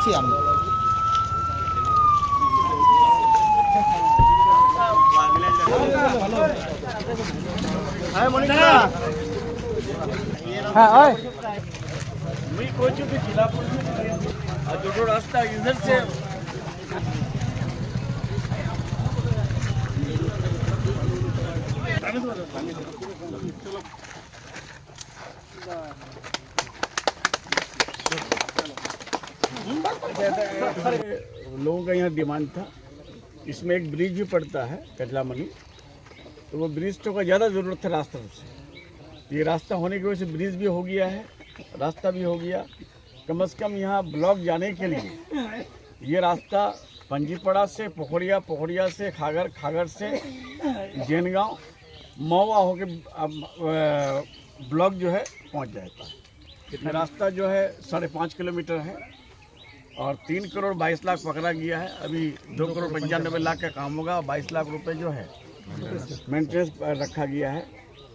যাচ্ছি আমি। হ্যাঁ ওই जो रास्ता इधर से लोगों का यहाँ डिमांड था, इसमें एक ब्रिज भी पड़ता है कटलामनी, तो वो ब्रिज तो का ज़्यादा ज़रूरत था रास्ता से। ये रास्ता होने की वजह से ब्रिज भी हो गया है, रास्ता भी हो गया। कम से कम यहाँ ब्लॉक जाने के लिए ये रास्ता पंजीपड़ा से पोखरिया, पोखरिया से खागर, खागर से जैनगांव, महुआ होके ब्लॉक जो है पहुँच जाता है। इतना रास्ता जो है 5.5 किलोमीटर है और 3 करोड़ 22 लाख पकड़ा गया है। अभी 2 करोड़ 95 लाख का काम होगा। 22 लाख रुपए जो है मेंटेनेंस रखा गया है।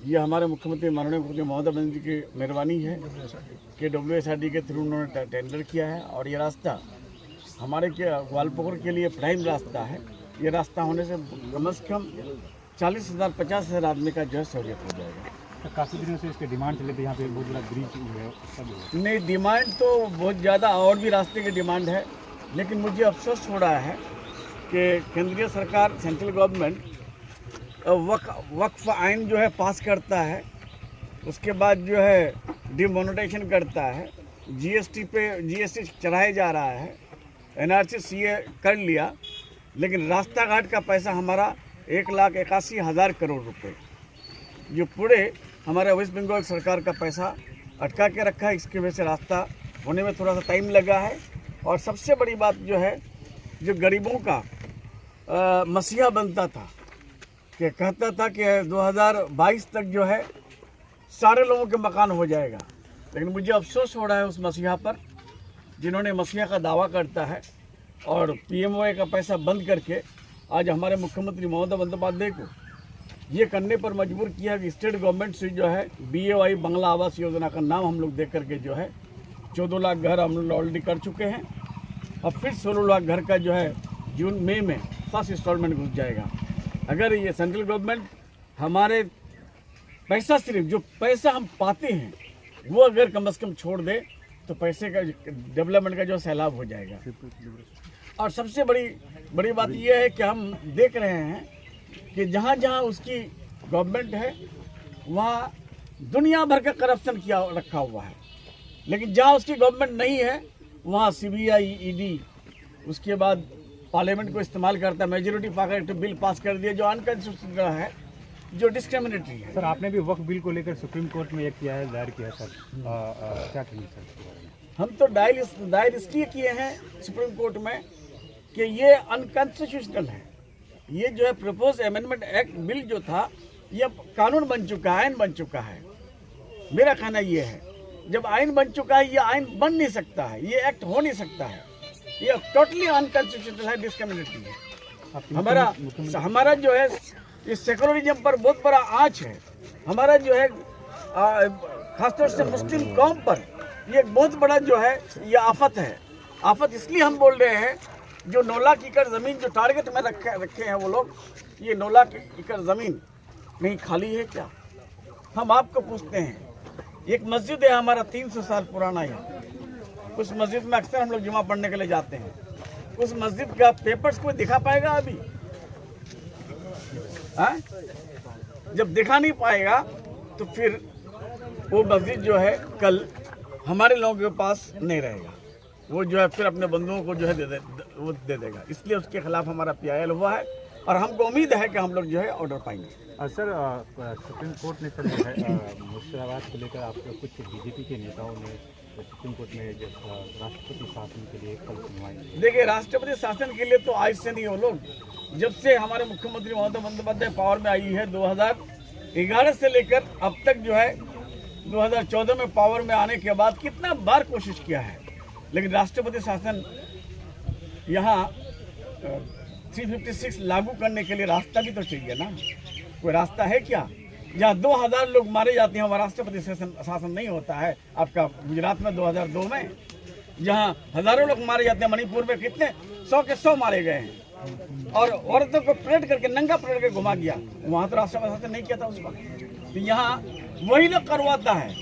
ये हमारे मुख्यमंत्री माननीय मुख्यमंत्री ममता बनर्जी की मेहरबानी है कि WSRD के थ्रू उन्होंने टेंडर किया है और ये रास्ता हमारे के ग्वालपोखर के लिए प्राइम रास्ता है। ये रास्ता होने से कम 40,000 50,000 आदमी का जो है सहूलियत हो जाएगा। तो काफ़ी दिनों से इसके डिमांड चले थे, यहाँ पे बहुत बड़ा ब्रिज जो है सब नहीं, डिमांड तो बहुत ज़्यादा और भी रास्ते की डिमांड है, लेकिन मुझे अफसोस हो रहा है कि केंद्रीय सरकार, सेंट्रल गवर्नमेंट वक्फ आइन जो है पास करता है, उसके बाद जो है डिमोनेटाइजेशन करता है, GST चढ़ाया जा रहा है, NRC CA कर लिया, लेकिन रास्ता घाट का पैसा हमारा 1,81,000 करोड़ रुपए जो पूरे हमारे वेस्ट बंगाल सरकार का पैसा अटका के रखा है। इसकी वजह से रास्ता होने में थोड़ा सा टाइम लगा है। और सबसे बड़ी बात जो है, जो गरीबों का मसीहा बनता था कि कहता था कि 2022 तक जो है सारे लोगों के मकान हो जाएगा, लेकिन मुझे अफसोस हो रहा है उस मसीहा पर जिन्होंने मसीहा का दावा करता है और PMOA का पैसा बंद करके आज हमारे मुख्यमंत्री ममता बंदोपाध्याय को ये करने पर मजबूर किया कि स्टेट गवर्नमेंट से जो है BOI बंगला आवास योजना का नाम हम लोग दे करके जो है 14 लाख घर हम लोग ऑलरेडी कर चुके हैं और फिर 16 लाख घर का जो है जून मई में फर्स्ट इंस्टॉलमेंट घुस जाएगा। अगर ये सेंट्रल गवर्नमेंट हमारे पैसा, सिर्फ जो पैसा हम पाते हैं वो अगर कम से कम छोड़ दे तो पैसे का डेवलपमेंट का जो सैलाब हो जाएगा। और सबसे बड़ी बात यह है कि हम देख रहे हैं कि जहाँ जहाँ उसकी गवर्नमेंट है वहाँ दुनिया भर का करप्शन किया रखा हुआ है, लेकिन जहाँ उसकी गवर्नमेंट नहीं है वहाँ CBI ED उसके बाद पार्लियामेंट को इस्तेमाल करता है, मेजोरिटी पाकर एक बिल पास कर दिया जो अनकॉन्स्टिट्यूशनल है, जो डिस्क्रिमिनेटरी है। सर, आपने भी वक्फ बिल को लेकर सुप्रीम कोर्ट में एक किया है, दायर किया है सर, क्या कहेंगे सर? हम तो दायर इसलिए किए हैं सुप्रीम कोर्ट में कि ये अनकॉन्स्टिट्यूशनल है। ये जो है प्रपोज अमेंडमेंट एक्ट बिल जो था ये कानून बन चुका है, आइन बन चुका है। मेरा कहना ये है, जब आइन बन चुका है ये आइन बन नहीं सकता है, ये एक्ट हो नहीं सकता है, ये टोटली अनकॉन्स्टिट्यूशनल है, डिस्क्रिमिनेटरी है। हमारा जो है इस सेकुलरिज्म पर बहुत बड़ा आँच है। हमारा जो है खासतौर से मुस्लिम कौम पर ये एक बहुत बड़ा जो है ये आफत है। आफत इसलिए हम बोल रहे हैं, जो 9 लाख एकड़ ज़मीन जो टारगेट में रखे हैं वो लोग, ये 9 लाख एकड़ ज़मीन नहीं खाली है क्या? हम आपको पूछते हैं, एक मस्जिद है हमारा 300 साल पुराना है, उस मस्जिद में अक्सर हम लोग जुमा पढ़ने के लिए जाते हैं, उस मस्जिद का पेपर्स कोई दिखा पाएगा अभी? हाँ? जब दिखा नहीं पाएगा तो फिर वो मस्जिद जो है कल हमारे लोगों के पास नहीं रहेगा, वो जो है फिर अपने बंधुओं को जो है वो दे देगा। इसलिए उसके खिलाफ हमारा PIL हुआ है और हमको उम्मीद है कि हम लोग जो है ऑर्डर पाएंगे। सर, सुप्रीम कोर्ट ने सर जो है मुर्शिदाबाद को लेकर आप कुछ BJP के नेताओं ने सुप्रीम कोर्ट में राष्ट्रपति शासन के लिए कल सुनवाई। देखिए, राष्ट्रपति शासन के लिए तो आज से नहीं, वो लोग जब से हमारे मुख्यमंत्री ममता बंदोपाध्याय पावर में आई है 2011 से लेकर अब तक जो है 2014 में पावर में आने के बाद कितना बार कोशिश किया है, लेकिन राष्ट्रपति शासन यहाँ 356 लागू करने के लिए रास्ता भी तो चाहिए ना। कोई रास्ता है क्या? जहाँ 2000 लोग मारे जाते हैं वहाँ राष्ट्रपति शासन नहीं होता है। आपका गुजरात में 2002 में जहाँ हजारों लोग मारे जाते हैं। मणिपुर में कितने 100 के 100 मारे गए हैं और औरतों को परेड करके नंगा परेड करके घुमा गया। वहाँ तो राष्ट्रपति शासन नहीं किया था उस वक्त। तो यहाँ वही लोग करवाता है,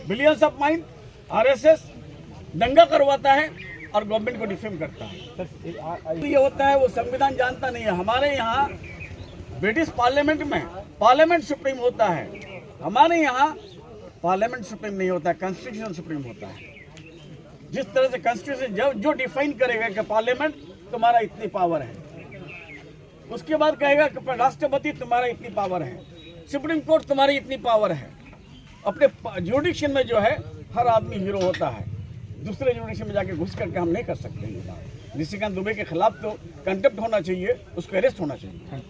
बिलियंस ऑफ माइंड, आरएसएस दंगा करवाता है और गवर्नमेंट को डिफेम करता है। तो ये होता है वो संविधान जानता नहीं है। हमारे यहाँ ब्रिटिश पार्लियामेंट में पार्लियामेंट सुप्रीम होता है, हमारे यहाँ पार्लियामेंट सुप्रीम नहीं होता है, कॉन्स्टिट्यूशन सुप्रीम होता है। जिस तरह से कॉन्स्टिट्यूशन जो डिफाइन करेगा कि पार्लियामेंट तुम्हारा इतनी पावर है, उसके बाद कहेगा कि राष्ट्रपति तुम्हारा इतनी पावर है, सुप्रीम कोर्ट तुम्हारी इतनी पावर है। अपने जुडिशियल में जो है हर आदमी हीरो होता है, दूसरे जुडिशियल में जाके घुस करके हम नहीं कर सकते हैं। निशिकांत दुबे के खिलाफ तो कंटेम्प्ट होना चाहिए, उसको अरेस्ट होना चाहिए।